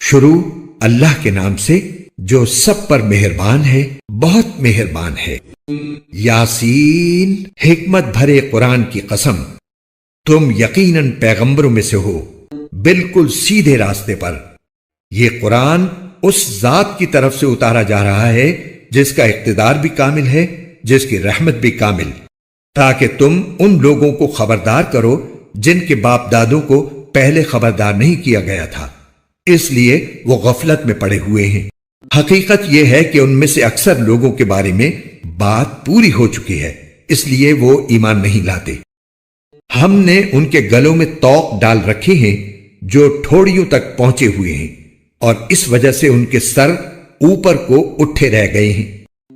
شروع اللہ کے نام سے جو سب پر مہربان ہے، بہت مہربان ہے۔ یاسین، حکمت بھرے قرآن کی قسم، تم یقیناً پیغمبروں میں سے ہو، بالکل سیدھے راستے پر۔ یہ قرآن اس ذات کی طرف سے اتارا جا رہا ہے جس کا اقتدار بھی کامل ہے، جس کی رحمت بھی کامل، تاکہ تم ان لوگوں کو خبردار کرو جن کے باپ دادوں کو پہلے خبردار نہیں کیا گیا تھا، اس لیے وہ غفلت میں پڑے ہوئے ہیں۔ حقیقت یہ ہے کہ ان میں سے اکثر لوگوں کے بارے میں بات پوری ہو چکی ہے، اس لیے وہ ایمان نہیں لاتے۔ ہم نے ان کے گلوں میں طوق ڈال رکھے ہیں جو ٹھوڑیوں تک پہنچے ہوئے ہیں، اور اس وجہ سے ان کے سر اوپر کو اٹھے رہ گئے ہیں،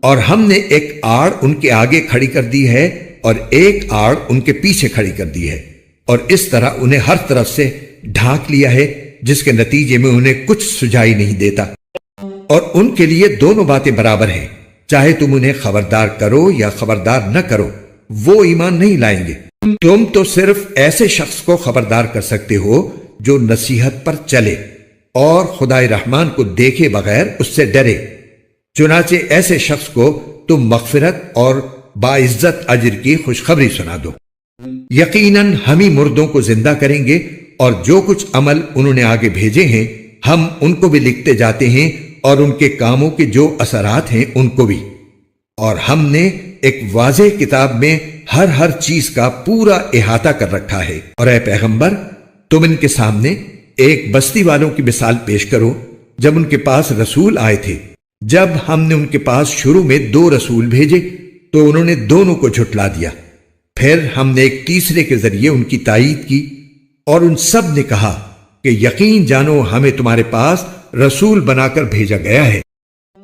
اور ہم نے ایک آڑ ان کے آگے کھڑی کر دی ہے اور ایک آڑ ان کے پیچھے کھڑی کر دی ہے، اور اس طرح انہیں ہر طرف سے ڈھانک لیا ہے، جس کے نتیجے میں انہیں کچھ سجائی نہیں دیتا۔ اور ان کے لیے دونوں باتیں برابر ہیں، چاہے تم انہیں خبردار کرو یا خبردار نہ کرو، وہ ایمان نہیں لائیں گے۔ تم تو صرف ایسے شخص کو خبردار کر سکتے ہو جو نصیحت پر چلے اور خدائے رحمان کو دیکھے بغیر اس سے ڈرے، چنانچہ ایسے شخص کو تم مغفرت اور باعزت اجر کی خوشخبری سنا دو۔ یقیناً ہم ہی مردوں کو زندہ کریں گے، اور جو کچھ عمل انہوں نے آگے بھیجے ہیں ہم ان کو بھی لکھتے جاتے ہیں، اور ان کے کاموں کے جو اثرات ہیں ان کو بھی۔ اور ہم نے ایک واضح کتاب میں ہر چیز کا پورا احاطہ کر رکھا ہے۔ اور اے پیغمبر، تم ان کے سامنے ایک بستی والوں کی مثال پیش کرو جب ان کے پاس رسول آئے تھے۔ جب ہم نے ان کے پاس شروع میں 2 رسول بھیجے تو انہوں نے دونوں کو جھٹلا دیا، پھر ہم نے ایک تیسرے کے ذریعے ان کی تائید کی، اور ان سب نے کہا کہ یقین جانو ہمیں تمہارے پاس رسول بنا کر بھیجا گیا ہے۔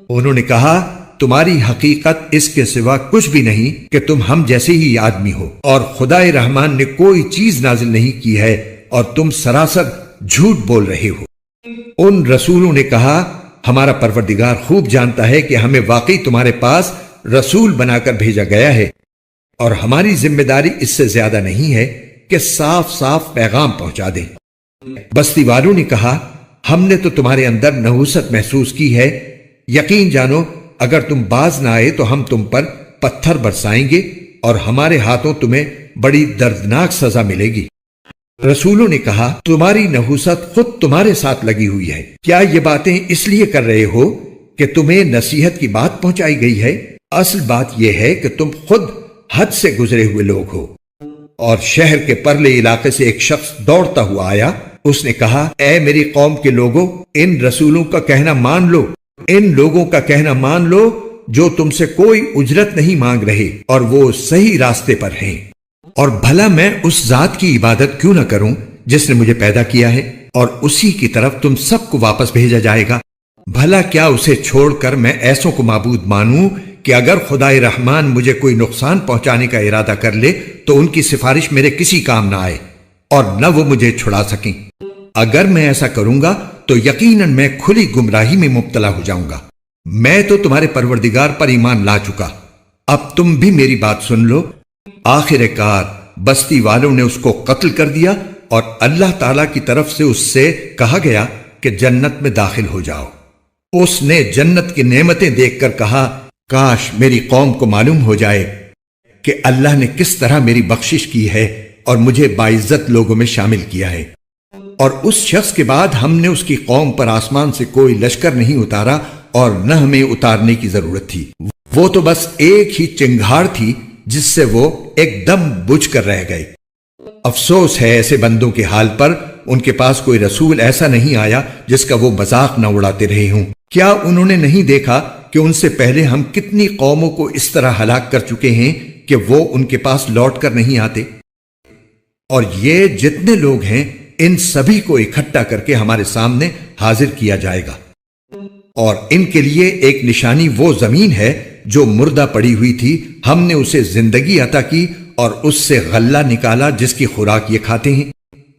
انہوں نے کہا تمہاری حقیقت اس کے سوا کچھ بھی نہیں کہ تم ہم جیسے ہی آدمی ہو، اور خدائے رحمان نے کوئی چیز نازل نہیں کی ہے، اور تم سراسر جھوٹ بول رہے ہو۔ ان رسولوں نے کہا ہمارا پروردگار خوب جانتا ہے کہ ہمیں واقعی تمہارے پاس رسول بنا کر بھیجا گیا ہے، اور ہماری ذمہ داری اس سے زیادہ نہیں ہے کہ صاف صاف پیغام پہنچا دیں۔ بستی والوں نے کہا ہم نے تو تمہارے اندر نحوست محسوس کی ہے، یقین جانو اگر تم باز نہ آئے تو ہم تم پر پتھر برسائیں گے، اور ہمارے ہاتھوں تمہیں بڑی دردناک سزا ملے گی۔ رسولوں نے کہا تمہاری نحوست خود تمہارے ساتھ لگی ہوئی ہے، کیا یہ باتیں اس لیے کر رہے ہو کہ تمہیں نصیحت کی بات پہنچائی گئی ہے؟ اصل بات یہ ہے کہ تم خود حد سے گزرے ہوئے لوگ ہو۔ اور شہر کے پرلے علاقے سے ایک شخص دوڑتا ہوا آیا، اس نے کہا اے میری قوم کے لوگوں، ان رسولوں کا کہنا مان لو، ان لوگوں کا کہنا مان لو جو تم سے کوئی اجرت نہیں مانگ رہے اور وہ صحیح راستے پر ہیں۔ اور بھلا میں اس ذات کی عبادت کیوں نہ کروں جس نے مجھے پیدا کیا ہے، اور اسی کی طرف تم سب کو واپس بھیجا جائے گا۔ بھلا کیا اسے چھوڑ کر میں ایسوں کو معبود مانوں کہ اگر خدائے رحمان مجھے کوئی نقصان پہنچانے کا ارادہ کر لے تو ان کی سفارش میرے کسی کام نہ آئے، اور نہ وہ مجھے چھڑا سکیں۔ اگر میں ایسا کروں گا تو یقیناً میں کھلی گمراہی میں مبتلا ہو جاؤں گا۔ میں تو تمہارے پروردگار پر ایمان لا چکا، اب تم بھی میری بات سن لو۔ آخر کار بستی والوں نے اس کو قتل کر دیا، اور اللہ تعالی کی طرف سے اس سے کہا گیا کہ جنت میں داخل ہو جاؤ۔ اس نے جنت کی نعمتیں دیکھ کر کہا کاش میری قوم کو معلوم ہو جائے کہ اللہ نے کس طرح میری بخشش کی ہے اور مجھے باعزت لوگوں میں شامل کیا ہے۔ اور اس شخص کے بعد ہم نے اس کی قوم پر آسمان سے کوئی لشکر نہیں اتارا، اور نہ ہمیں اتارنے کی ضرورت تھی، وہ تو بس ایک ہی چنگھاڑ تھی جس سے وہ ایک دم بجھ کر رہ گئے۔ افسوس ہے ایسے بندوں کے حال پر، ان کے پاس کوئی رسول ایسا نہیں آیا جس کا وہ مذاق نہ اڑاتے رہے ہوں۔ کیا انہوں نے نہیں دیکھا کہ ان سے پہلے ہم کتنی قوموں کو اس طرح ہلاک کر چکے ہیں کہ وہ ان کے پاس لوٹ کر نہیں آتے؟ اور یہ جتنے لوگ ہیں ان سبھی کو اکٹھا کر کے ہمارے سامنے حاضر کیا جائے گا، اور ان کے لیے ایک نشانی وہ زمین ہے جو مردہ پڑی ہوئی تھی، ہم نے اسے زندگی عطا کی اور اس سے غلہ نکالا جس کی خوراک یہ کھاتے ہیں،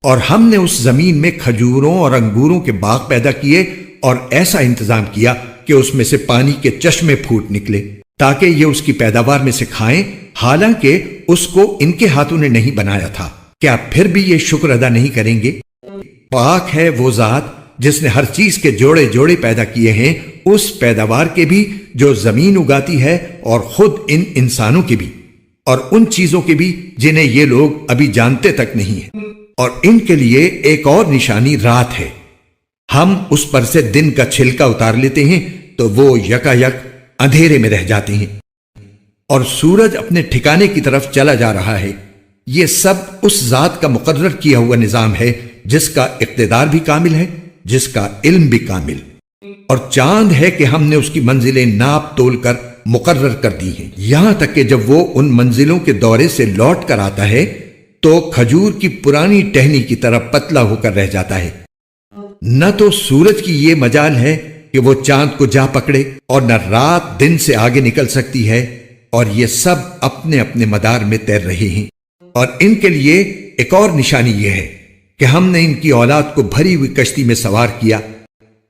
اور ہم نے اس زمین میں کھجوروں اور انگوروں کے باغ پیدا کیے، اور ایسا انتظام کیا کہ اس میں سے پانی کے چشمے پھوٹ نکلے تاکہ یہ اس کی پیداوار میں سے کھائیں، حالانکہ اس کو ان کے ہاتھوں نے نہیں بنایا تھا۔ کیا پھر بھی یہ شکر ادا نہیں کریں گے؟ پاک ہے وہ ذات جس نے ہر چیز کے جوڑے جوڑے پیدا کیے ہیں، اس پیداوار کے بھی جو زمین اگاتی ہے، اور خود ان انسانوں کے بھی، اور ان چیزوں کے بھی جنہیں یہ لوگ ابھی جانتے تک نہیں ہیں۔ اور ان کے لیے ایک اور نشانی رات ہے، ہم اس پر سے دن کا چھلکا اتار لیتے ہیں تو وہ یکا یک اندھیرے میں رہ جاتے ہیں، اور سورج اپنے ٹھکانے کی طرف چلا جا رہا ہے۔ یہ سب اس ذات کا مقرر کیا ہوا نظام ہے جس کا اقتدار بھی کامل ہے، جس کا علم بھی کامل، اور چاند ہے کہ ہم نے اس کی منزلیں ناپ تول کر مقرر کر دی ہیں، یہاں تک کہ جب وہ ان منزلوں کے دورے سے لوٹ کر آتا ہے تو کھجور کی پرانی ٹہنی کی طرح پتلا ہو کر رہ جاتا ہے۔ نہ تو سورج کی یہ مجال ہے کہ وہ چاند کو جا پکڑے، اور نہ رات دن سے آگے نکل سکتی ہے، اور یہ سب اپنے اپنے مدار میں تیر رہے ہیں۔ اور ان کے لیے ایک اور نشانی یہ ہے کہ ہم نے ان کی اولاد کو بھری ہوئی کشتی میں سوار کیا،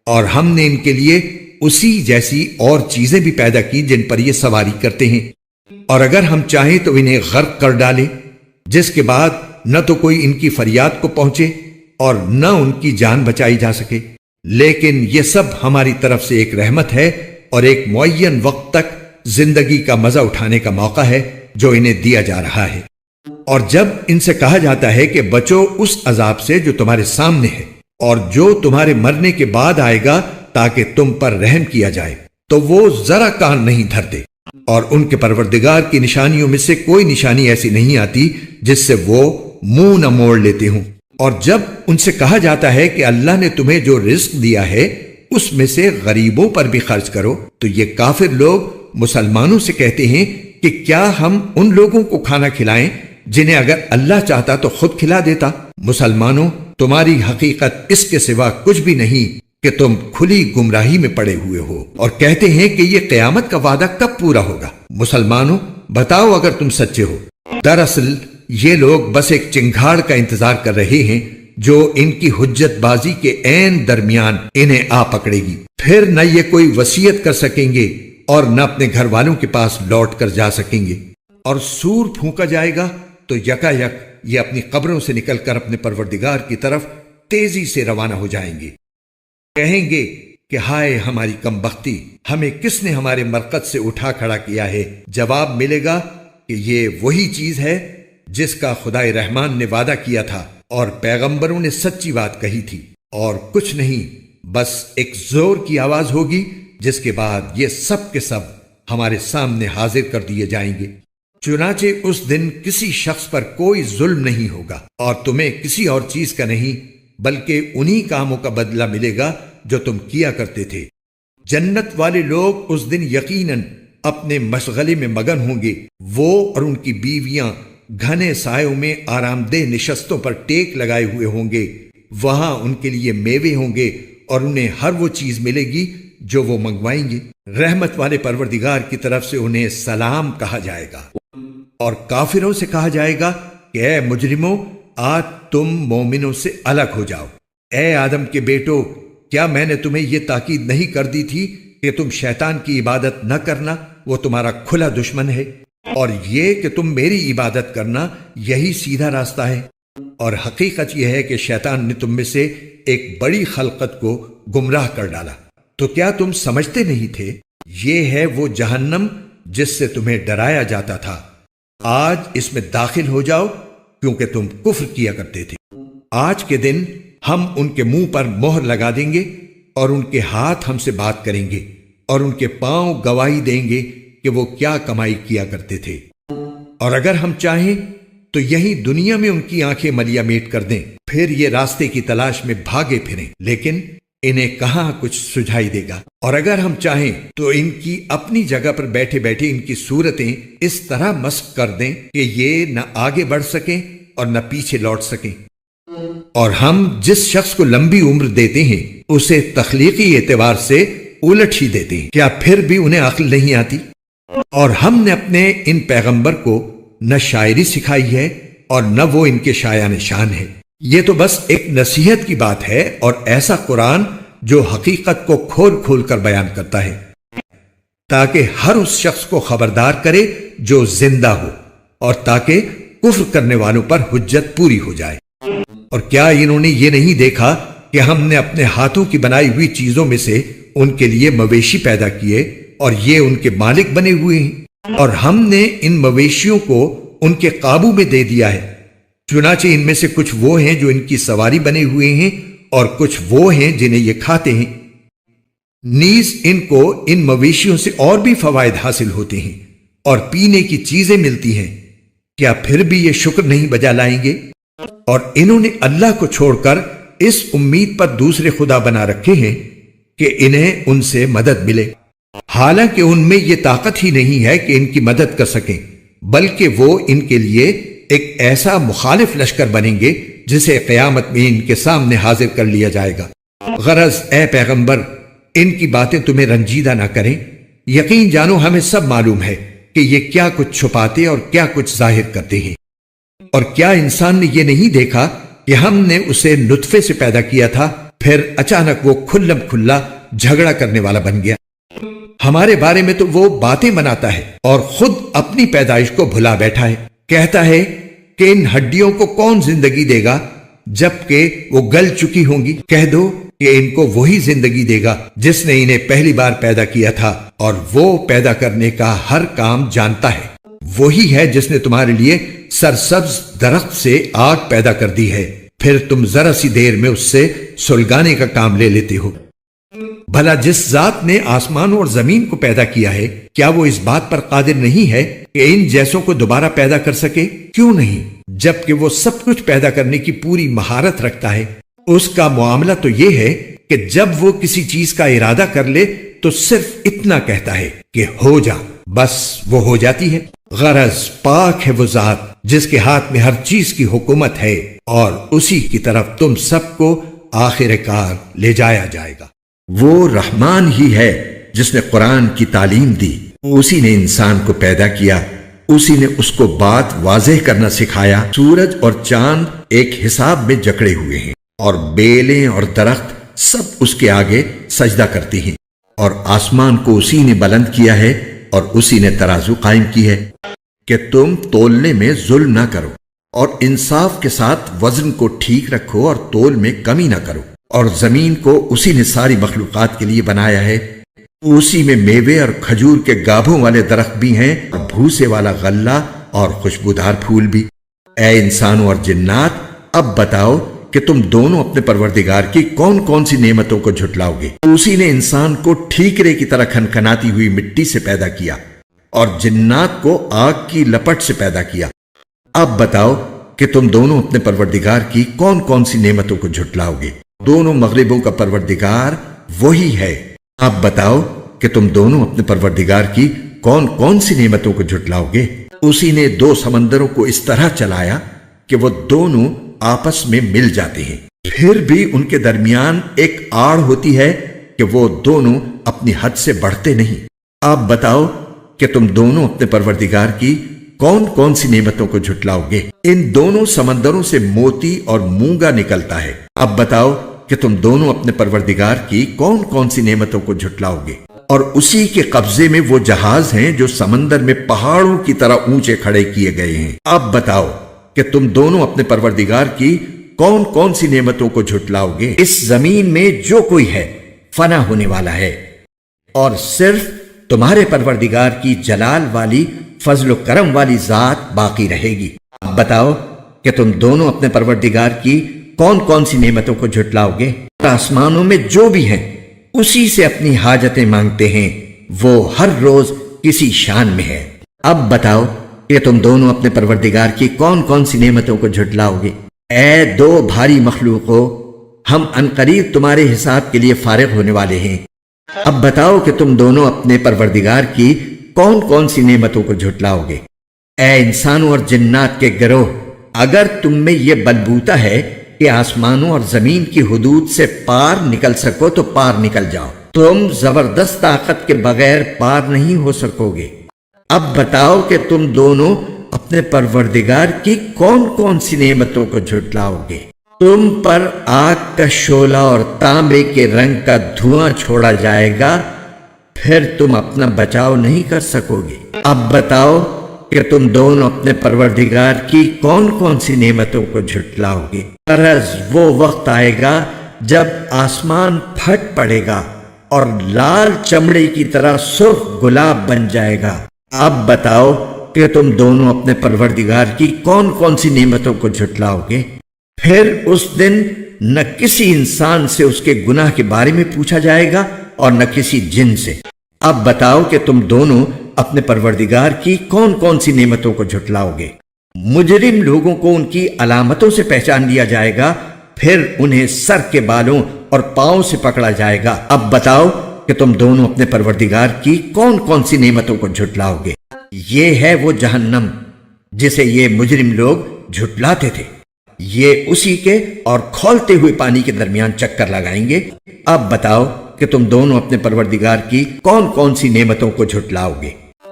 اور ہم نے ان کے لیے اسی جیسی اور چیزیں بھی پیدا کی جن پر یہ سواری کرتے ہیں، اور اگر ہم چاہیں تو انہیں غرق کر ڈالیں، جس کے بعد نہ تو کوئی ان کی فریاد کو پہنچے اور نہ ان کی جان بچائی جا سکے۔ لیکن یہ سب ہماری طرف سے ایک رحمت ہے، اور ایک معین وقت تک زندگی کا مزہ اٹھانے کا موقع ہے جو انہیں دیا جا رہا ہے۔ اور جب ان سے کہا جاتا ہے کہ بچو اس عذاب سے جو تمہارے سامنے ہے اور جو تمہارے مرنے کے بعد آئے گا تاکہ تم پر رحم کیا جائے، تو وہ ذرا کان نہیں دھرتے، اور ان کے پروردگار کی نشانیوں میں سے کوئی نشانی ایسی نہیں آتی جس سے وہ منہ نہ موڑ لیتے ہوں۔ اور جب ان سے کہا جاتا ہے کہ اللہ نے تمہیں جو رزق دیا ہے اس میں سے غریبوں پر بھی خرچ کرو، تو یہ کافر لوگ مسلمانوں سے کہتے ہیں کہ کیا ہم ان لوگوں کو کھانا کھلائیں جنہیں اگر اللہ چاہتا تو خود کھلا دیتا۔ مسلمانوں، تمہاری حقیقت اس کے سوا کچھ بھی نہیں کہ تم کھلی گمراہی میں پڑے ہوئے ہو، اور کہتے ہیں کہ یہ قیامت کا وعدہ کب پورا ہوگا۔ مسلمانوں، بتاؤ اگر تم سچے ہو۔ دراصل یہ لوگ بس ایک چنگھاڑ کا انتظار کر رہے ہیں جو ان کی حجت بازی کے عین درمیان انہیں آ پکڑے گی، پھر نہ یہ کوئی وصیت کر سکیں گے اور نہ اپنے گھر والوں کے پاس لوٹ کر جا سکیں گے۔ اور سور پھونکا جائے گا تو یکا یک یہ اپنی قبروں سے نکل کر اپنے پروردگار کی طرف تیزی سے روانہ ہو جائیں گے، کہیں گے کہ ہائے ہماری کم بختی، ہمیں کس نے ہمارے مرقد سے اٹھا کھڑا کیا ہے۔ جواب ملے گا کہ یہ وہی چیز ہے جس کا خدائے رحمان نے وعدہ کیا تھا اور پیغمبروں نے سچی بات کہی تھی، اور کچھ نہیں، بس ایک زور کی آواز ہوگی جس کے بعد یہ سب کے سب ہمارے سامنے حاضر کر دیے جائیں گے۔ چنانچہ اس دن کسی شخص پر کوئی ظلم نہیں ہوگا، اور تمہیں کسی اور چیز کا نہیں بلکہ انہی کاموں کا بدلہ ملے گا جو تم کیا کرتے تھے۔ جنت والے لوگ اس دن یقیناً اپنے مشغلے میں مگن ہوں گے، وہ اور ان کی بیویاں گھنے سایوں میں آرام دہ نشستوں پر ٹیک لگائے ہوئے ہوں گے، وہاں ان کے لیے میوے ہوں گے اور انہیں ہر وہ چیز ملے گی جو وہ منگوائیں گے۔ رحمت والے پروردگار کی طرف سے انہیں سلام کہا جائے گا، اور کافروں سے کہا جائے گا کہ اے مجرموں، آج تم مومنوں سے الگ ہو جاؤ۔ اے آدم کے بیٹو، کیا میں نے تمہیں یہ تاکید نہیں کر دی تھی کہ تم شیطان کی عبادت نہ کرنا، وہ تمہارا کھلا دشمن ہے، اور یہ کہ تم میری عبادت کرنا، یہی سیدھا راستہ ہے۔ اور حقیقت یہ ہے کہ شیطان نے تم میں سے ایک بڑی خلقت کو گمراہ کر ڈالا۔ تو کیا تم سمجھتے نہیں تھے؟ یہ ہے وہ جہنم جس سے تمہیں ڈرایا جاتا تھا، آج اس میں داخل ہو جاؤ کیونکہ تم کفر کیا کرتے تھے۔ آج کے دن ہم ان کے منہ پر مہر لگا دیں گے، اور ان کے ہاتھ ہم سے بات کریں گے، اور ان کے پاؤں گواہی دیں گے کہ وہ کیا کمائی کیا کرتے تھے۔ اور اگر ہم چاہیں تو یہی دنیا میں ان کی آنکھیں ملیا میٹ کر دیں، پھر یہ راستے کی تلاش میں بھاگے پھریں، لیکن انہیں کہاں کچھ سجھائی دے گا۔ اور اگر ہم چاہیں تو ان کی اپنی جگہ پر بیٹھے بیٹھے ان کی صورتیں اس طرح مسخ کر دیں کہ یہ نہ آگے بڑھ سکیں اور نہ پیچھے لوٹ سکیں۔ اور ہم جس شخص کو لمبی عمر دیتے ہیں اسے تخلیقی اعتبار سے الٹ ہی دیتے ہیں، کیا پھر بھی انہیں عقل نہیں آتی؟ اور ہم نے اپنے ان پیغمبر کو نہ شاعری سکھائی ہے اور نہ وہ ان کے شایان شان ہے، یہ تو بس ایک نصیحت کی بات ہے، اور ایسا قرآن جو حقیقت کو کھول کھول کر بیان کرتا ہے تاکہ ہر اس شخص کو خبردار کرے جو زندہ ہو، اور تاکہ کفر کرنے والوں پر حجت پوری ہو جائے۔ اور کیا انہوں نے یہ نہیں دیکھا کہ ہم نے اپنے ہاتھوں کی بنائی ہوئی چیزوں میں سے ان کے لیے مویشی پیدا کیے اور یہ ان کے مالک بنے ہوئے ہیں، اور ہم نے ان مویشیوں کو ان کے قابو میں دے دیا ہے۔ چنانچہ ان میں سے کچھ وہ ہیں جو ان کی سواری بنے ہوئے ہیں اور کچھ وہ ہیں جنہیں یہ کھاتے ہیں۔ نیز ان کو ان مویشیوں سے اور بھی فوائد حاصل ہوتے ہیں اور پینے کی چیزیں ملتی ہیں، کیا پھر بھی یہ شکر نہیں بجا لائیں گے؟ اور انہوں نے اللہ کو چھوڑ کر اس امید پر دوسرے خدا بنا رکھے ہیں کہ انہیں ان سے مدد ملے، حالانکہ ان میں یہ طاقت ہی نہیں ہے کہ ان کی مدد کر سکیں، بلکہ وہ ان کے لیے ایک ایسا مخالف لشکر بنیں گے جسے قیامت میں ان کے سامنے حاضر کر لیا جائے گا۔ غرض اے پیغمبر، ان کی باتیں تمہیں رنجیدہ نہ کریں، یقین جانو ہمیں سب معلوم ہے کہ یہ کیا کچھ چھپاتے اور کیا کچھ ظاہر کرتے ہیں۔ اور کیا انسان نے یہ نہیں دیکھا کہ ہم نے اسے نطفے سے پیدا کیا تھا، پھر اچانک وہ کھلم کھلا جھگڑا کرنے والا بن گیا؟ ہمارے بارے میں تو وہ باتیں بناتا ہے اور خود اپنی پیدائش کو بھلا بیٹھا ہے۔ کہتا ہے کہ ان ہڈیوں کو کون زندگی دے گا جبکہ وہ گل چکی ہوں گی؟ کہہ دو کہ ان کو وہی زندگی دے گا جس نے انہیں پہلی بار پیدا کیا تھا، اور وہ پیدا کرنے کا ہر کام جانتا ہے۔ وہی ہے جس نے تمہارے لیے سرسبز درخت سے آگ پیدا کر دی ہے، پھر تم ذرا سی دیر میں اس سے سلگانے کا کام لے لیتے ہو۔ بھلا جس ذات نے آسمانوں اور زمین کو پیدا کیا ہے، کیا وہ اس بات پر قادر نہیں ہے کہ ان جیسوں کو دوبارہ پیدا کر سکے؟ کیوں نہیں، جبکہ وہ سب کچھ پیدا کرنے کی پوری مہارت رکھتا ہے۔ اس کا معاملہ تو یہ ہے کہ جب وہ کسی چیز کا ارادہ کر لے تو صرف اتنا کہتا ہے کہ ہو جا، بس وہ ہو جاتی ہے۔ غرض پاک ہے وہ ذات جس کے ہاتھ میں ہر چیز کی حکومت ہے، اور اسی کی طرف تم سب کو آخر کار لے جایا جائے گا۔ وہ رحمان ہی ہے جس نے قرآن کی تعلیم دی، اسی نے انسان کو پیدا کیا، اسی نے اس کو بات واضح کرنا سکھایا۔ سورج اور چاند ایک حساب میں جکڑے ہوئے ہیں، اور بیلیں اور درخت سب اس کے آگے سجدہ کرتی ہیں، اور آسمان کو اسی نے بلند کیا ہے اور اسی نے ترازو قائم کی ہے کہ تم تولنے میں ظلم نہ کرو، اور انصاف کے ساتھ وزن کو ٹھیک رکھو اور تول میں کمی نہ کرو۔ اور زمین کو اسی نے ساری مخلوقات کے لیے بنایا ہے، اسی میں میوے اور کھجور کے گابھوں والے درخت بھی ہیں، اور بھوسے والا غلہ اور خوشبودار پھول بھی۔ اے انسانوں اور جنات، اب بتاؤ کہ تم دونوں اپنے پروردگار کی کون کون سی نعمتوں کو جھٹلاؤ گے؟ اسی نے انسان کو ٹھیکرے کی طرح کھنکھناتی ہوئی مٹی سے پیدا کیا اور جنات کو آگ کی لپٹ سے پیدا کیا۔ اب بتاؤ کہ تم دونوں اپنے پروردگار کی کون کون سی نعمتوں کو جھٹلاؤ گے؟ دونوں مغربوں کا پروردگار وہی ہے۔ اب بتاؤ کہ تم دونوں اپنے پروردگار کی کون کون سی نعمتوں کو جھٹلاؤ گے؟ اسی نے دو سمندروں کو اس طرح چلایا کہ وہ دونوں آپس میں مل جاتے ہیں، پھر بھی ان کے درمیان ایک آڑ ہوتی ہے کہ وہ دونوں اپنی حد سے بڑھتے نہیں۔ اب بتاؤ کہ تم دونوں اپنے پروردگار کی کون کون سی نعمتوں کو جھٹلاؤ گے؟ ان دونوں سمندروں سے موتی اور مونگا نکلتا ہے۔ اب بتاؤ کہ تم دونوں اپنے پروردگار کی کون کون سی نعمتوں کو جھٹلاؤ گے؟ اور اسی کے قبضے میں وہ جہاز ہیں جو سمندر میں پہاڑوں کی طرح اونچے کھڑے کیے گئے ہیں۔ اب بتاؤ کہ تم دونوں اپنے پروردگار کی کون کون سی نعمتوں کو جھٹلاؤ گے؟ اس زمین میں جو کوئی ہے فنا ہونے والا ہے، اور صرف تمہارے پروردگار کی جلال والی فضل و کرم والی ذات باقی رہے گی۔ اب بتاؤ کہ تم دونوں اپنے پروردگار کی کون کون سی نعمتوں کو جھٹلاؤ گے؟ آسمانوں میں جو بھی ہیں اسی سے اپنی حاجتیں مانگتے ہیں، وہ ہر روز کسی شان میں ہے۔ اب بتاؤ کہ تم دونوں اپنے پروردگار کی کون کون سی نعمتوں کو جھٹلاؤ گے؟ اے دو بھاری مخلوقوں، ہم عنقریب تمہارے حساب کے لیے فارغ ہونے والے ہیں۔ اب بتاؤ کہ تم دونوں اپنے پروردگار کی کون کون سی نعمتوں کو جھٹلاؤ گے؟ اے انسانوں اور جنات کے گروہ، اگر تم میں یہ بلبوتا ہے کہ آسمانوں اور زمین کی حدود سے پار نکل سکو تو پار نکل جاؤ، تم زبردست طاقت کے بغیر پار نہیں ہو سکو گے۔ اب بتاؤ کہ تم دونوں اپنے پروردگار کی کون کون سی نعمتوں کو جھٹلاؤ گے؟ تم پر آگ کا شعلہ اور تانبے کے رنگ کا دھواں چھوڑا جائے گا، پھر تم اپنا بچاؤ نہیں کر سکو گے۔ اب بتاؤ کہ تم دونوں اپنے پروردگار کی کون کون سی نعمتوں کو جھٹلاؤ گے؟ غرض وہ وقت آئے گا جب آسمان پھٹ پڑے گا اور لال چمڑے کی طرح سرخ گلاب بن جائے گا، اب بتاؤ کہ تم دونوں اپنے پروردگار کی کون کون سی نعمتوں کو جھٹلاؤ گے؟ پھر اس دن نہ کسی انسان سے اس کے گناہ کے بارے میں پوچھا جائے گا اور نہ کسی جن سے۔ اب بتاؤ کہ تم دونوں اپنے پروردگار کی کون کون سی نعمتوں کو جھٹلاؤ گے؟ مجرم لوگوں کو ان کی علامتوں سے پہچان لیا جائے گا، پھر انہیں سر کے بالوں اور پاؤں سے پکڑا جائے گا۔ اب بتاؤ کہ تم دونوں اپنے پروردگار کی کون کون سی نعمتوں کو جھٹلاؤ گے؟ یہ ہے وہ جہنم جسے یہ مجرم لوگ جھٹلاتے تھے، یہ اسی کے اور کھولتے ہوئے پانی کے درمیان چکر لگائیں گے۔ اب بتاؤ کہ تم دونوں اپنے پروردگار کی کون کون سی نعمتوں کو جھٹلاؤ گے؟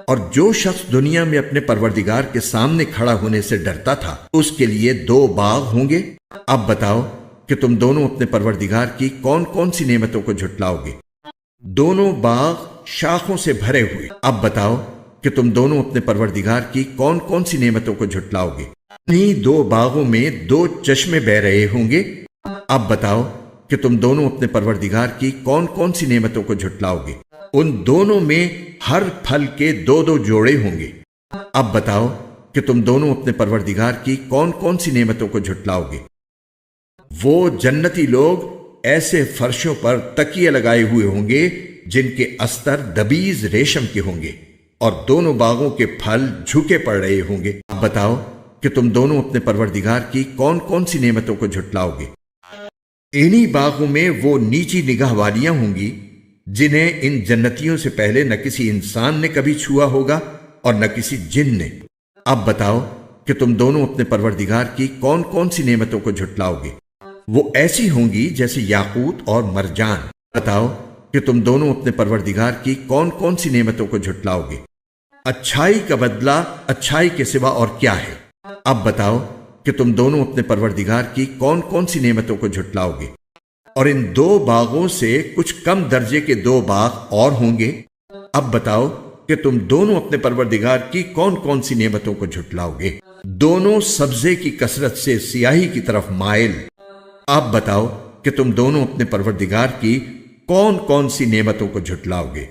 اور جو شخص دنیا میں اپنے پروردگار کے سامنے کھڑا ہونے سے ڈرتا تھا، اس کے لیے 2 باغ ہوں گے۔ اب بتاؤ کہ تم دونوں اپنے پروردگار کی کون کون سی نعمتوں کو جھٹلاؤ گے؟ دونوں باغ شاخوں سے بھرے ہوئے۔ اب بتاؤ کہ تم دونوں اپنے پروردگار کی کون کون سی نعمتوں کو جھٹلاؤ گے؟ انہی 2 باغوں میں 2 چشمے بہ رہے ہوں گے۔ اب بتاؤ کہ تم دونوں اپنے پروردگار کی کون کون سی نعمتوں کو جھٹلاؤ گے؟ ان دونوں میں ہر پھل کے 2 جوڑے ہوں گے۔ اب بتاؤ کہ تم دونوں اپنے پروردگار کی کون کون سی نعمتوں کو جھٹلاؤ گے؟ وہ جنتی لوگ ایسے فرشوں پر تکیے لگائے ہوئے ہوں گے جن کے استر دبیز ریشم کے ہوں گے، اور دونوں باغوں کے پھل جھکے پڑ رہے ہوں گے۔ اب بتاؤ کہ تم دونوں اپنے پروردگار کی کون کون سی نعمتوں کو جھٹلاؤ گے؟ انہی باغوں میں وہ نیچی نگاہ والیاں ہوں گی جنہیں ان جنتیوں سے پہلے نہ کسی انسان نے کبھی چھوا ہوگا اور نہ کسی جن نے۔ اب بتاؤ کہ تم دونوں اپنے پروردگار کی کون کون سی نعمتوں کو جھٹلاؤ گے؟ وہ ایسی ہوں گی جیسے یاقوت اور مرجان۔ بتاؤ کہ تم دونوں اپنے پروردگار کی کون کون سی نعمتوں کو جھٹلاؤ گے؟ اچھائی کا بدلہ اچھائی کے سوا اور کیا ہے؟ اب بتاؤ کہ تم دونوں اپنے پروردگار کی کون کون سی نعمتوں کو جھٹلاؤ گے؟ اور ان 2 باغوں سے کچھ کم درجے کے 2 باغ اور ہوں گے۔ اب بتاؤ کہ تم دونوں اپنے پروردگار کی کون کون سی نعمتوں کو جھٹلاؤ گے؟ دونوں سبزے کی کثرت سے سیاہی کی طرف مائل۔ اب بتاؤ کہ تم دونوں اپنے پروردگار کی کون کون سی نعمتوں کو جھٹلاؤ گے؟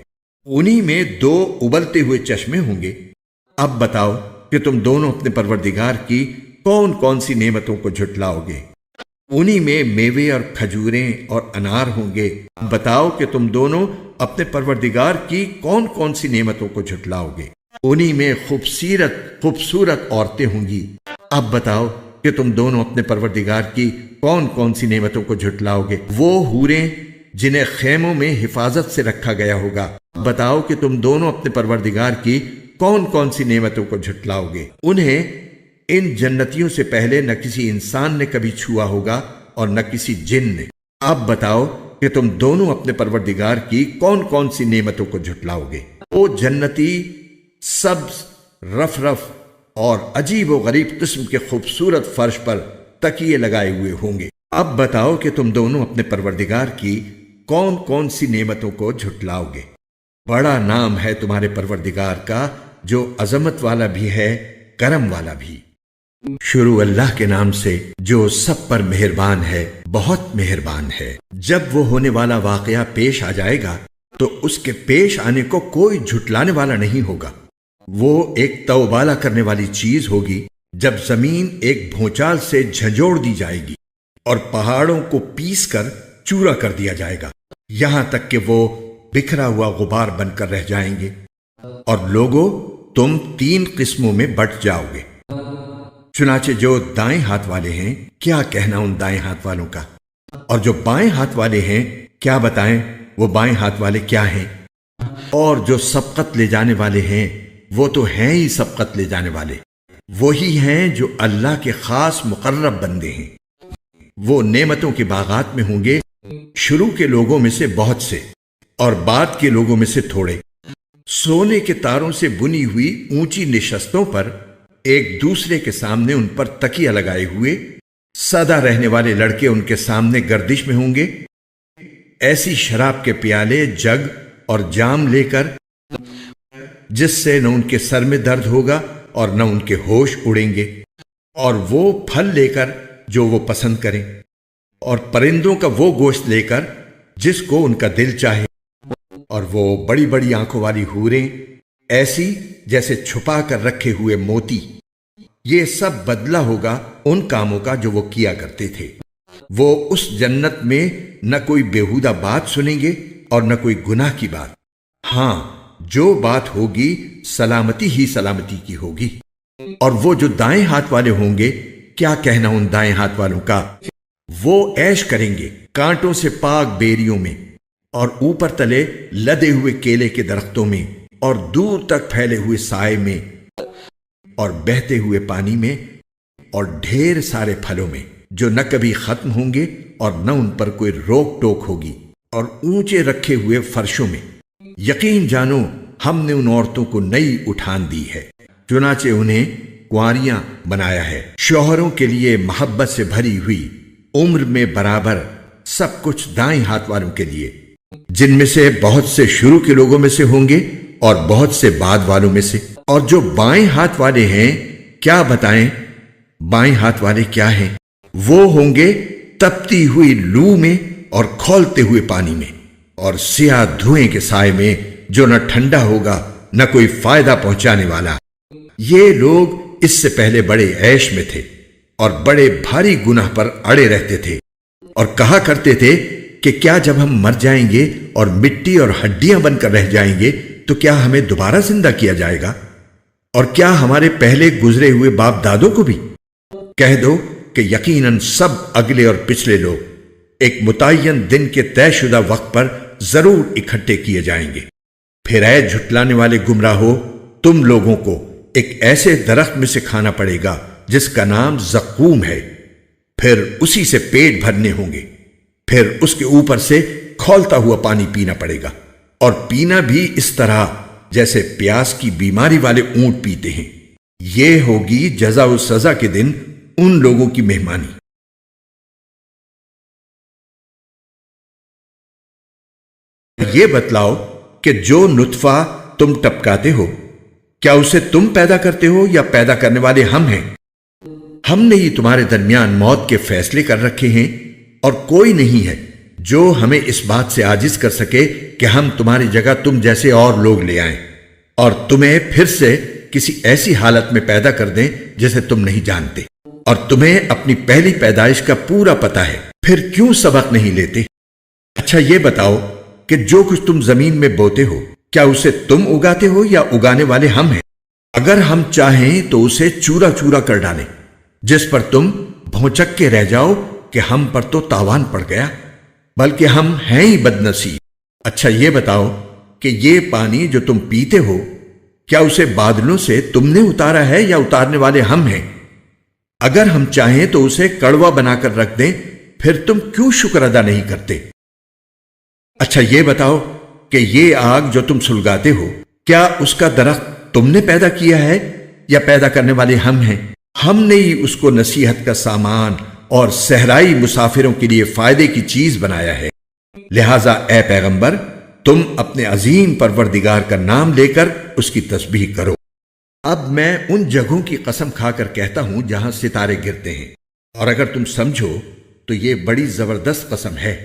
انہی میں 2 ابلتے ہوئے چشمے ہوں گے۔ اب بتاؤ کہ تم دونوں اپنے پروردگار کی کون کون سی نعمتوں کو جھٹلاؤ گے؟ انہی میں میوے اور کھجوریں اور انار ہوں گے۔ اب بتاؤ کہ تم دونوں اپنے پروردگار کی کون کون سی نعمتوں کو جھٹلاؤ گے؟ انہی میں خوبصورت عورتیں ہوں گی۔ اب بتاؤ کہ تم دونوں اپنے پروردگار کی کون کون سی نعمتوں کو جھٹلاؤ گے؟ وہ حوریں جنہیں خیموں میں حفاظت سے رکھا گیا ہوگا۔ بتاؤ کہ تم دونوں اپنے پروردگار کی کون کون سی نعمتوں کو جھٹلاؤ گے؟ انہیں ان جنتیوں سے پہلے نہ کسی انسان نے کبھی چھوا ہوگا اور نہ کسی جن نے۔ اب بتاؤ کہ تم دونوں اپنے پروردگار کی کون کون سی نعمتوں کو جھٹلاؤ گے؟ وہ جنتی سبز رف اور عجیب و غریب قسم کے خوبصورت فرش پر تکیے لگائے ہوئے ہوں گے۔ اب بتاؤ کہ تم دونوں اپنے پروردگار کی کون کون سی نعمتوں کو جھٹلاؤ گے؟ بڑا نام ہے تمہارے پروردگار کا، جو عظمت والا بھی ہے، کرم والا بھی۔ شروع اللہ کے نام سے جو سب پر مہربان ہے، بہت مہربان ہے۔ جب وہ ہونے والا واقعہ پیش آ جائے گا تو اس کے پیش آنے کو کوئی جھٹلانے والا نہیں ہوگا۔ وہ ایک توبالا کرنے والی چیز ہوگی جب زمین ایک بھونچال سے جھنجھوڑ دی جائے گی اور پہاڑوں کو پیس کر چورا کر دیا جائے گا، یہاں تک کہ وہ بکھرا ہوا غبار بن کر رہ جائیں گے۔ اور لوگوں، تم 3 قسموں میں بٹ جاؤ گے۔ چنانچہ جو دائیں ہاتھ والے ہیں، کیا کہنا ان دائیں ہاتھ والوں کا، اور جو بائیں ہاتھ والے ہیں، کیا بتائیں وہ بائیں ہاتھ والے کیا ہیں۔ اور جو سبقت لے جانے والے ہیں، وہ تو ہیں ہی سبقت لے جانے والے، وہی ہیں جو اللہ کے خاص مقرب بندے ہیں۔ وہ نعمتوں کے باغات میں ہوں گے، شروع کے لوگوں میں سے بہت سے اور بعد کے لوگوں میں سے تھوڑے، سونے کے تاروں سے بنی ہوئی اونچی نشستوں پر، ایک دوسرے کے سامنے ان پر تکیہ لگائے ہوئے، سادہ رہنے والے لڑکے ان کے سامنے گردش میں ہوں گے، ایسی شراب کے پیالے، جگ اور جام لے کر جس سے نہ ان کے سر میں درد ہوگا اور نہ ان کے ہوش اڑیں گے، اور وہ پھل لے کر جو وہ پسند کریں۔ اور پرندوں کا وہ گوشت لے کر جس کو ان کا دل چاہے، اور وہ بڑی بڑی آنکھوں والی حوریں ایسی جیسے چھپا کر رکھے ہوئے موتی، یہ سب بدلہ ہوگا ان کاموں کا جو وہ کیا کرتے تھے۔ وہ اس جنت میں نہ کوئی بیہودہ بات سنیں گے اور نہ کوئی گناہ کی بات، ہاں جو بات ہوگی سلامتی ہی سلامتی کی ہوگی۔ اور وہ جو دائیں ہاتھ والے ہوں گے، کیا کہنا ان دائیں ہاتھ والوں کا، وہ عیش کریں گے کانٹوں سے پاک بیریوں میں، اور اوپر تلے لدے ہوئے کیلے کے درختوں میں، اور دور تک پھیلے ہوئے سائے میں، اور بہتے ہوئے پانی میں، اور ڈھیر سارے پھلوں میں جو نہ کبھی ختم ہوں گے اور نہ ان پر کوئی روک ٹوک ہوگی، اور اونچے رکھے ہوئے فرشوں میں۔ یقین جانو ہم نے ان عورتوں کو نئی اٹھان دی ہے، چنانچہ انہیں کنواریاں بنایا ہے، شوہروں کے لیے محبت سے بھری ہوئی، عمر میں برابر، سب کچھ دائیں ہاتھ والوں کے لیے، جن میں سے بہت سے شروع کے لوگوں میں سے ہوں گے اور بہت سے بعد والوں میں سے۔ اور جو بائیں ہاتھ والے ہیں، کیا بتائیں بائیں ہاتھ والے کیا ہیں؟ وہ ہوں گے تپتی ہوئی لو میں اور کھولتے ہوئے پانی میں، اور سیاہ دھوئیں کے سائے میں جو نہ ٹھنڈا ہوگا نہ کوئی فائدہ پہنچانے والا۔ یہ لوگ اس سے پہلے بڑے عیش میں تھے اور بڑے بھاری گناہ پر اڑے رہتے تھے، اور کہا کرتے تھے کہ کیا جب ہم مر جائیں گے اور مٹی اور ہڈیاں بن کر رہ جائیں گے تو کیا ہمیں دوبارہ زندہ کیا جائے گا؟ اور کیا ہمارے پہلے گزرے ہوئے باپ دادوں کو بھی؟ کہہ دو کہ یقیناً سب اگلے اور پچھلے لوگ ایک متعین دن کے طے شدہ وقت پر ضرور اکٹھے کیے جائیں گے۔ پھر اے جھٹلانے والے گمراہو، تم لوگوں کو ایک ایسے درخت میں سے کھانا پڑے گا جس کا نام زقوم ہے، پھر اسی سے پیٹ بھرنے ہوں گے، پھر اس کے اوپر سے کھولتا ہوا پانی پینا پڑے گا، اور پینا بھی اس طرح جیسے پیاس کی بیماری والے اونٹ پیتے ہیں۔ یہ ہوگی جزا و سزا کے دن ان لوگوں کی مہمانی۔ یہ بتلاؤ کہ جو نطفہ تم ٹپکاتے ہو، کیا اسے تم پیدا کرتے ہو یا پیدا کرنے والے ہم ہیں؟ ہم نے ہی تمہارے درمیان موت کے فیصلے کر رکھے ہیں، اور کوئی نہیں ہے جو ہمیں اس بات سے عاجز کر سکے کہ ہم تمہاری جگہ تم جیسے اور لوگ لے آئیں اور تمہیں پھر سے کسی ایسی حالت میں پیدا کر دیں جسے تم نہیں جانتے، اور تمہیں اپنی پہلی پیدائش کا پورا پتہ ہے، پھر کیوں سبق نہیں لیتے؟ اچھا یہ بتاؤ کہ جو کچھ تم زمین میں بوتے ہو، کیا اسے تم اگاتے ہو یا اگانے والے ہم ہیں؟ اگر ہم چاہیں تو اسے چورا چورا کر ڈالیں، جس پر تم بھونچک کے رہ جاؤ کہ ہم پر تو تاوان پڑ گیا، بلکہ ہم ہیں ہی بد نصیب۔ اچھا یہ بتاؤ کہ یہ پانی جو تم پیتے ہو، کیا اسے بادلوں سے تم نے اتارا ہے یا اتارنے والے ہم ہیں؟ اگر ہم چاہیں تو اسے کڑوا بنا کر رکھ دیں، پھر تم کیوں شکر ادا نہیں کرتے؟ اچھا یہ بتاؤ کہ یہ آگ جو تم سلگاتے ہو، کیا اس کا درخت تم نے پیدا کیا ہے یا پیدا کرنے والے ہم ہیں؟ ہم نے ہی اس کو نصیحت کا سامان اور صحرائی مسافروں کے لیے فائدے کی چیز بنایا ہے۔ لہذا اے پیغمبر، تم اپنے عظیم پروردگار کا نام لے کر اس کی تسبیح کرو۔ اب میں ان جگہوں کی قسم کھا کر کہتا ہوں جہاں ستارے گرتے ہیں، اور اگر تم سمجھو تو یہ بڑی زبردست قسم ہے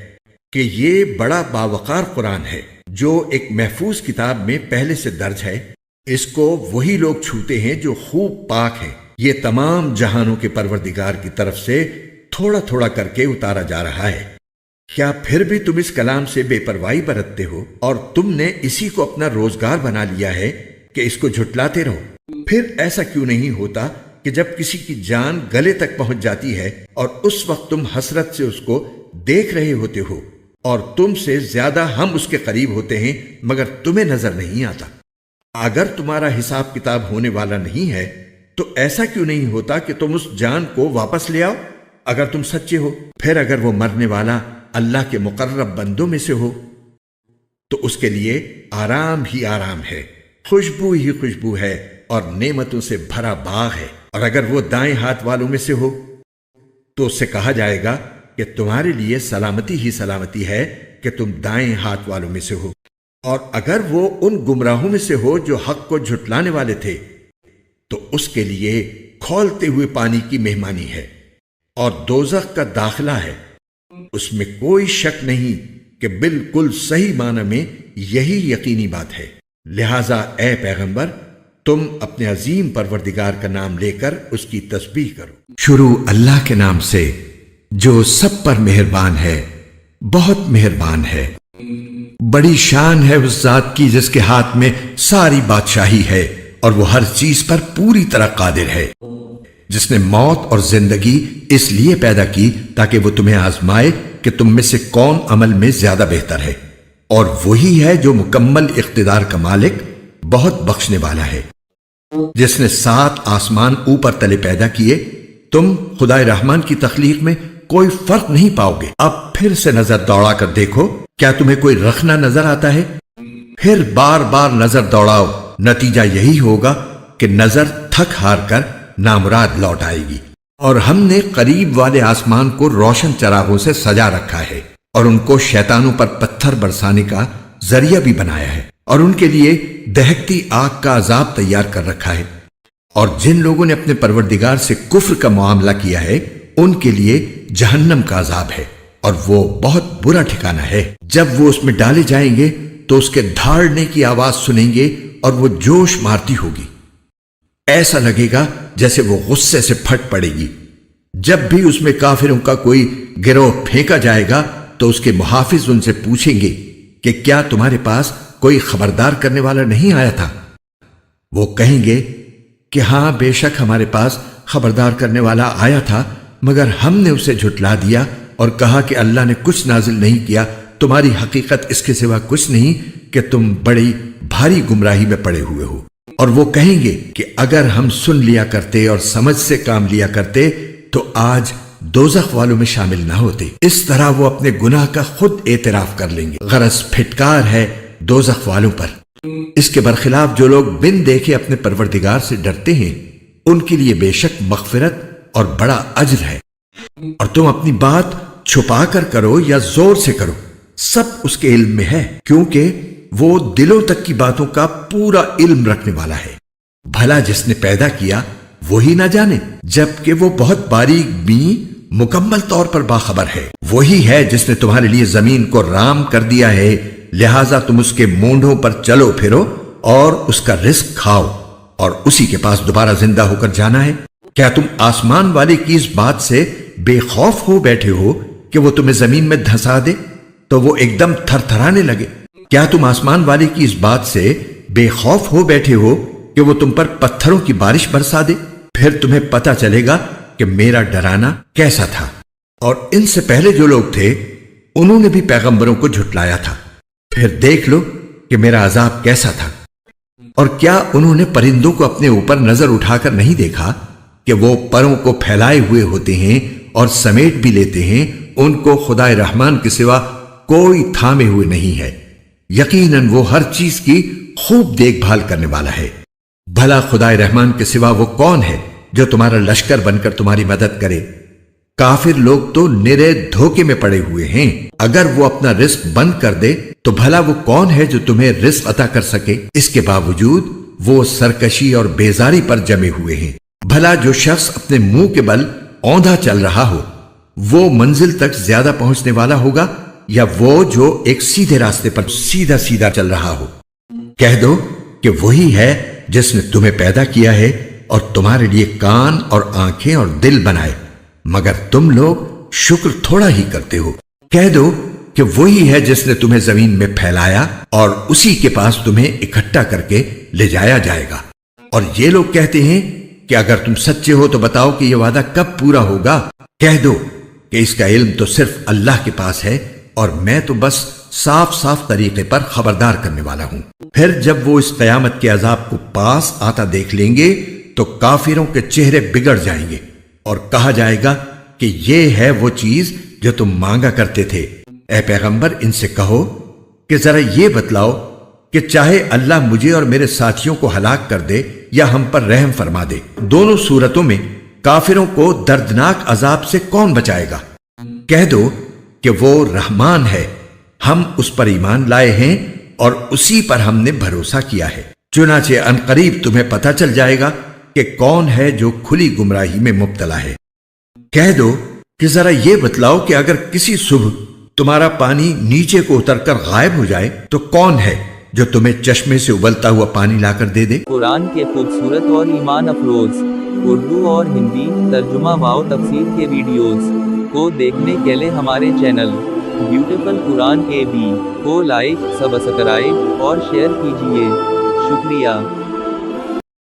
کہ یہ بڑا باوقار قرآن ہے جو ایک محفوظ کتاب میں پہلے سے درج ہے۔ اس کو وہی لوگ چھوتے ہیں جو خوب پاک ہیں۔ یہ تمام جہانوں کے پروردگار کی طرف سے تھوڑا تھوڑا کر کے اتارا جا رہا ہے۔ کیا پھر بھی تم اس کلام سے بے پرواہی برتتے ہو اور تم نے اسی کو اپنا روزگار بنا لیا ہے کہ اس کو جھٹلاتے رہو؟ پھر ایسا کیوں نہیں ہوتا کہ جب کسی کی جان گلے تک پہنچ جاتی ہے اور اس وقت تم حسرت سے اس کو دیکھ رہے ہوتے ہو، اور تم سے زیادہ ہم اس کے قریب ہوتے ہیں مگر تمہیں نظر نہیں آتا۔ اگر تمہارا حساب کتاب ہونے والا نہیں ہے تو ایسا کیوں نہیں ہوتا کہ تم اس جان کو واپس لے آؤ اگر تم سچے ہو؟ پھر اگر وہ مرنے والا اللہ کے مقرب بندوں میں سے ہو تو اس کے لیے آرام ہی آرام ہے، خوشبو ہی خوشبو ہے، اور نعمتوں سے بھرا باغ ہے۔ اور اگر وہ دائیں ہاتھ والوں میں سے ہو تو اس سے کہا جائے گا کہ تمہارے لیے سلامتی ہی سلامتی ہے کہ تم دائیں ہاتھ والوں میں سے ہو۔ اور اگر وہ ان گمراہوں میں سے ہو جو حق کو جھٹلانے والے تھے تو اس کے لیے کھولتے ہوئے پانی کی مہمانی ہے اور دوزخ کا داخلہ ہے۔ اس میں کوئی شک نہیں کہ بالکل صحیح معنی میں یہی یقینی بات ہے۔ لہذا اے پیغمبر، تم اپنے عظیم پروردگار کا نام لے کر اس کی تسبیح کرو۔ شروع اللہ کے نام سے جو سب پر مہربان ہے، بہت مہربان ہے۔ بڑی شان ہے اس ذات کی جس کے ہاتھ میں ساری بادشاہی ہے اور وہ ہر چیز پر پوری طرح قادر ہے، جس نے موت اور زندگی اس لیے پیدا کی تاکہ وہ تمہیں آزمائے کہ تم میں سے کون عمل میں زیادہ بہتر ہے، اور وہی ہے جو مکمل اقتدار کا مالک، بہت بخشنے والا ہے، جس نے 7 آسمان اوپر تلے پیدا کیے۔ تم خدائے رحمان کی تخلیق میں کوئی فرق نہیں پاؤ گے۔ اب پھر سے نظر دوڑا کر دیکھو، کیا تمہیں کوئی رخنہ نظر آتا ہے؟ پھر بار بار نظر دوڑاؤ، نتیجہ یہی ہوگا کہ نظر تھک ہار کر نامراد لوٹ آئے گی۔ اور ہم نے قریب والے آسمان کو روشن چراغوں سے سجا رکھا ہے، اور ان کو شیطانوں پر پتھر برسانے کا ذریعہ بھی بنایا ہے، اور ان کے لیے دہکتی آگ کا عذاب تیار کر رکھا ہے۔ اور جن لوگوں نے اپنے پروردگار سے کفر کا معاملہ کیا ہے، ان کے لیے جہنم کا عذاب ہے، اور وہ بہت برا ٹھکانہ ہے۔ جب وہ اس میں ڈالے جائیں گے تو اس کے دھاڑنے کی آواز سنیں گے اور وہ جوش مارتی ہوگی، ایسا لگے گا جیسے وہ غصے سے پھٹ پڑے گی۔ جب بھی اس میں کافروں کا کوئی گروہ پھینکا جائے گا تو اس کے محافظ ان سے پوچھیں گے کہ کیا تمہارے پاس کوئی خبردار کرنے والا نہیں آیا تھا؟ وہ کہیں گے کہ ہاں، بے شک ہمارے پاس خبردار کرنے والا آیا تھا، مگر ہم نے اسے جھٹلا دیا اور کہا کہ اللہ نے کچھ نازل نہیں کیا، تمہاری حقیقت اس کے سوا کچھ نہیں کہ تم بڑی بھاری گمراہی میں پڑے ہوئے ہو۔ اور وہ کہیں گے کہ اگر ہم سن لیا کرتے اور سمجھ سے کام لیا کرتے تو آج دوزخ والوں میں شامل نہ ہوتے۔ اس طرح وہ اپنے گناہ کا خود اعتراف کر لیں گے۔ غرض پھٹکار ہے دوزخ والوں پر۔ اس کے برخلاف جو لوگ بن دیکھے اپنے پروردگار سے ڈرتے ہیں، ان کے لیے بے شک مغفرت اور بڑا اجر ہے۔ اور تم اپنی بات چھپا کر کرو یا زور سے کرو، سب اس کے علم میں ہے، کیونکہ وہ دلوں تک کی باتوں کا پورا علم رکھنے والا ہے۔ بھلا جس نے پیدا کیا وہی نہ جانے، جبکہ وہ بہت باریک بین مکمل طور پر باخبر ہے۔ وہی ہے جس نے تمہارے لیے زمین کو رام کر دیا ہے، لہٰذا تم اس کے مونڈوں پر چلو پھرو اور اس کا رزق کھاؤ، اور اسی کے پاس دوبارہ زندہ ہو کر جانا ہے۔ کیا تم آسمان والے کی اس بات سے بے خوف ہو بیٹھے ہو کہ وہ تمہیں زمین میں دھسا دے تو وہ ایک دم تھر تھرانے لگے؟ کیا تم آسمان والے کی اس بات سے بے خوف ہو بیٹھے ہو کہ وہ تم پر پتھروں کی بارش برسا دے؟ پھر تمہیں پتہ چلے گا کہ میرا ڈرانا کیسا تھا۔ اور ان سے پہلے جو لوگ تھے انہوں نے بھی پیغمبروں کو جھٹلایا تھا، پھر دیکھ لو کہ میرا عذاب کیسا تھا۔ اور کیا انہوں نے پرندوں کو اپنے اوپر نظر اٹھا کر نہیں دیکھا کہ وہ پروں کو پھیلائے ہوئے ہوتے ہیں اور سمیٹ بھی لیتے ہیں، ان کو خدائے رحمان کے سوا کوئی تھامے ہوئے نہیں ہے، یقیناً وہ ہر چیز کی خوب دیکھ بھال کرنے والا ہے۔ بھلا خدائے رحمان کے سوا وہ کون ہے جو تمہارا لشکر بن کر تمہاری مدد کرے؟ کافر لوگ تو نرے دھوکے میں پڑے ہوئے ہیں۔ اگر وہ اپنا رزق بند کر دے تو بھلا وہ کون ہے جو تمہیں رزق عطا کر سکے؟ اس کے باوجود وہ سرکشی اور بیزاری پر جمے ہوئے ہیں۔ بھلا جو شخص اپنے منہ کے بل اوندھا چل رہا ہو وہ منزل تک زیادہ پہنچنے والا ہوگا یا وہ جو ایک سیدھے راستے پر سیدھا سیدھا چل رہا ہو؟ کہہ دو کہ وہی ہے جس نے تمہیں پیدا کیا ہے اور تمہارے لیے کان اور آنکھیں اور دل بنائے، مگر تم لوگ شکر تھوڑا ہی کرتے ہو۔ کہہ دو کہ وہی ہے جس نے تمہیں زمین میں پھیلایا اور اسی کے پاس تمہیں اکٹھا کر کے لے جایا جائے گا۔ اور یہ لوگ کہتے ہیں کہ اگر تم سچے ہو تو بتاؤ کہ یہ وعدہ کب پورا ہوگا۔ کہہ دو کہ اس کا علم تو صرف اللہ کے پاس ہے اور میں تو بس صاف صاف طریقے پر خبردار کرنے والا ہوں۔ پھر جب وہ اس قیامت کے عذاب کو پاس آتا دیکھ لیں گے تو کافروں کے چہرے بگڑ جائیں گے اور کہا جائے گا کہ یہ ہے وہ چیز جو تم مانگا کرتے تھے۔ اے پیغمبر، ان سے کہو کہ ذرا یہ بتلاؤ کہ چاہے اللہ مجھے اور میرے ساتھیوں کو ہلاک کر دے یا ہم پر رحم فرما دے، دونوں صورتوں میں کافروں کو دردناک عذاب سے کون بچائے گا؟ کہہ دو کہ وہ رحمان ہے، ہم اس پر ایمان لائے ہیں اور اسی پر ہم نے بھروسہ کیا ہے، چنانچہ عنقریب تمہیں پتہ چل جائے گا کہ کون ہے جو کھلی گمراہی میں مبتلا ہے۔ کہہ دو کہ ذرا یہ بتلاؤ کہ اگر کسی صبح تمہارا پانی نیچے کو اتر کر غائب ہو جائے تو کون ہے جو تمہیں چشمے سے ابلتا ہوا پانی لا کر دے دے؟ قرآن کے خوبصورت اور ایمان افروز اردو اور ہندی ترجمہ و تفسیر کے ویڈیوز کو دیکھنے کے لیے ہمارے چینل بیوٹیفل قرآن AB کو لائک، سبسکرائب اور شیئر کیجیے۔ شکریہ۔